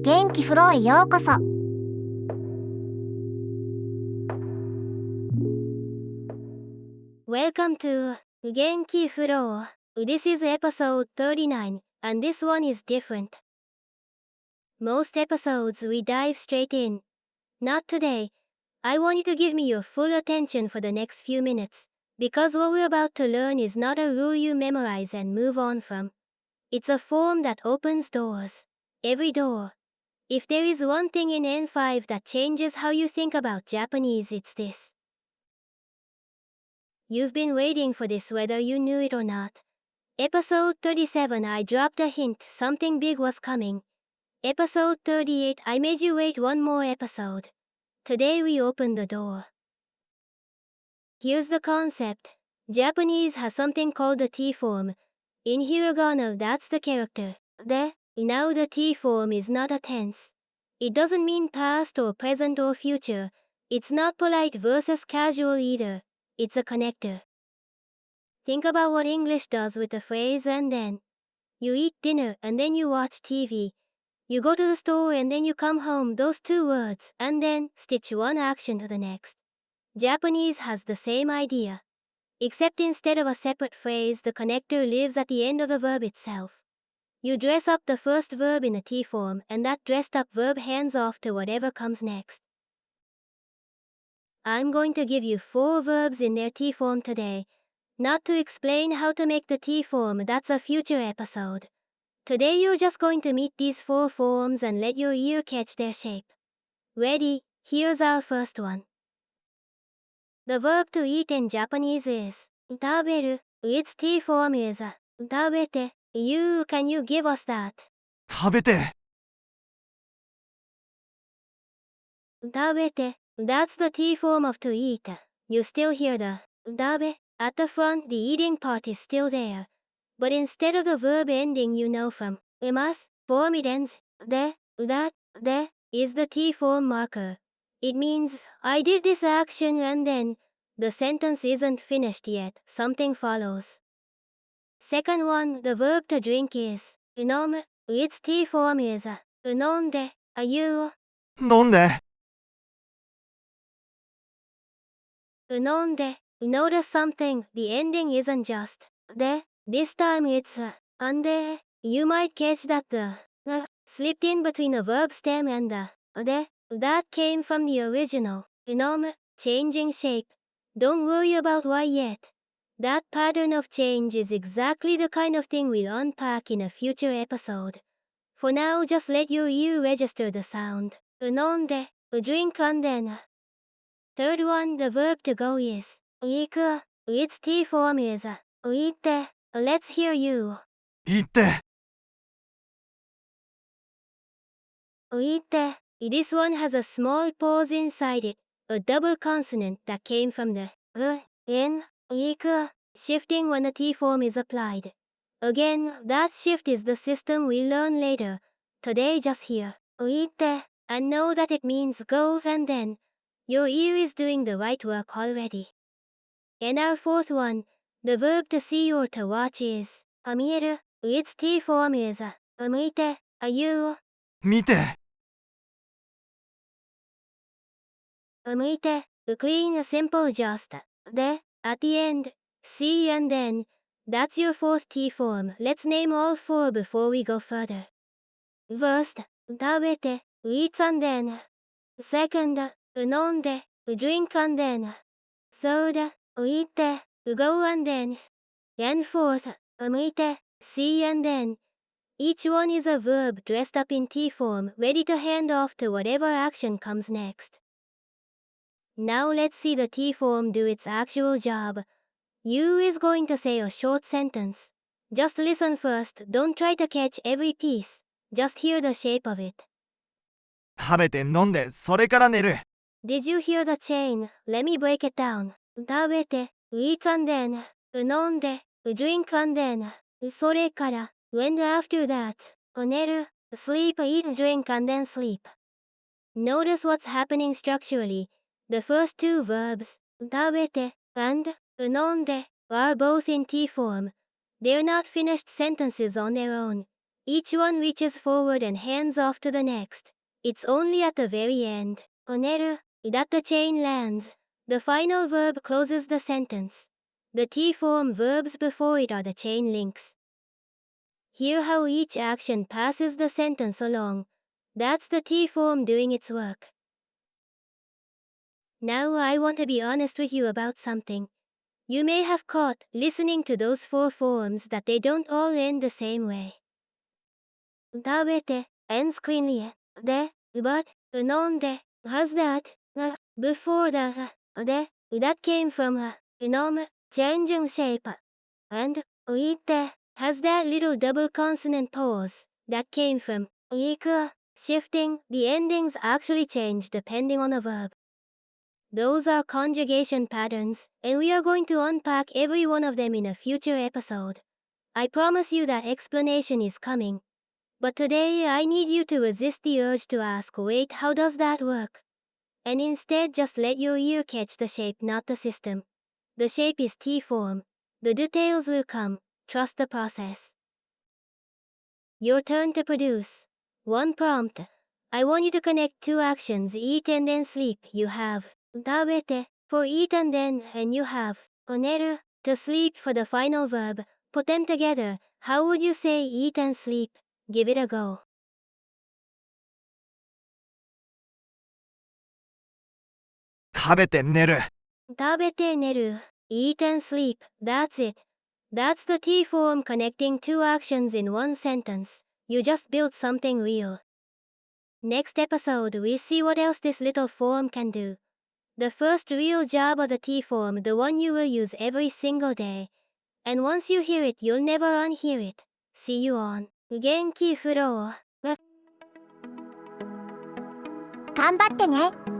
元気フローへようこそ。Welcome to 元気フロー。This is episode 39, and this one is different. Most episodes we dive straight in. Not today. I want you to give me your full attention for the next few minutes, because what we're about to learn is not a rule you memorize and move on from. It's a form that opens doors. Every door. If there is one thing in N5 that changes how you think about Japanese, it's this. You've been waiting for this whether you knew it or not. Episode 37, I dropped a hint something big was coming. Episode 38, I made you wait one more episode. Today we open the door. Here's the concept. Japanese has something called the T form. In hiragana, that's the character. Now the T form is not a tense. It doesn't mean past or present or future. It's not polite versus casual either. It's a connector. Think about what English does with the phrase and then. You eat dinner and then you watch TV. You go to the store and then you come home, those two words, and then stitch one action to the next. Japanese has the same idea. Except instead of a separate phrase, the connector lives at the end of the verb itself. You dress up the first verb in a T form, and that dressed up verb hands off to whatever comes next. I'm going to give you 4 verbs in their T form today. Not to explain how to make the T form, that's a future episode. Today you're just going to meet these 4 forms and let your ear catch their shape. Ready? Here's our first one. The verb to eat in Japanese is 食べる. Its T form is 食べて. Can you give us that? 食べて。食べて. That's the T form of to eat. You still hear the 食べ at the front, the eating part is still there. But instead of the verb ending you know from います form it ends. That is the T form marker. It means, I did this action and then, the sentence isn't finished yet, something follows. Second one, the verb to drink is 飲む. Its T form is 飲んで. You 飲んで。飲んで. Notice something, the ending isn't just で. This time it's んで. You might catch that the slipped in between the verb stem and the で. That came from the original 飲む, changing shape. Don't worry about why yet. That pattern of change is exactly the kind of thing we'll unpack in a future episode. For now, just let your ear register the sound. 飲んで, drink and then. Third one, the verb to go is 行く. Its T form is 行って. Let's hear you. 行って。行って. This one has a small pause inside it, a double consonant that came from the in 行く, shifting when the T form is applied. Again, that shift is the system we learn later. Today just hear 行って and know that it means goes and then. Your ear is doing the right work already. And our fourth one, the verb to see or to watch is 見える. Its T form is 向いて. You 見て。向いて. Clean, simple, just. で at the end, see and then. That's your fourth T form. Let's name all 4 before we go further. First, 食べて. Eat and then. Second, 飲んで. Drink and then. Third, 行って. Go and then. And fourth, 向いて. See and then. Each one is a verb dressed up in T form, ready to hand off to whatever action comes next. Now let's see the T form do its actual job. You is going to say a short sentence. Just listen first, don't try to catch every piece. Just hear the shape of it. 食べて飲んで、それから寝る。Did you hear the chain? Let me break it down. 食べて, eat and then. 飲んで, drink and then. それから, and after that. 寝る, sleep, eat, drink and then sleep. Notice what's happening structurally. The first 2 verbs, 食べて and 飲んで are both in T form. They're not finished sentences on their own. Each one reaches forward and hands off to the next. It's only at the very end, 寝る, that the chain lands. The final verb closes the sentence. The T-form verbs before it are the chain links. Hear how each action passes the sentence along. That's the T-form doing its work. Now I want to be honest with you about something. You may have caught, listening to those four forms, that they don't all end the same way. 食べて ends cleanly. で but 飲んで has that before the で that came from 飲む changing shape. And いて has that little double consonant pause that came from 行く shifting. The endings actually change depending on the verb. Those are conjugation patterns, and we are going to unpack every one of them in a future episode. I promise you that explanation is coming. But today I need you to resist the urge to ask, wait, how does that work? And instead just let your ear catch the shape, not the system. The shape is T-form. The details will come. Trust the process. Your turn to produce. One prompt. I want you to connect two actions, eat and then sleep. You have 食べて for eat and then, and you have 寝る to sleep for the final verb. Put them together. How would you say eat and sleep? Give it a go. 食べて寝る。食べて寝る eat and sleep. That's it. That's the T-form connecting two actions in one sentence. You just built something real. Next episode, we see what else this little form can do. The first real job of the T-form, the one you will use every single day. And once you hear it, you'll never unhear it. See you on 元気フロー。頑張ってね。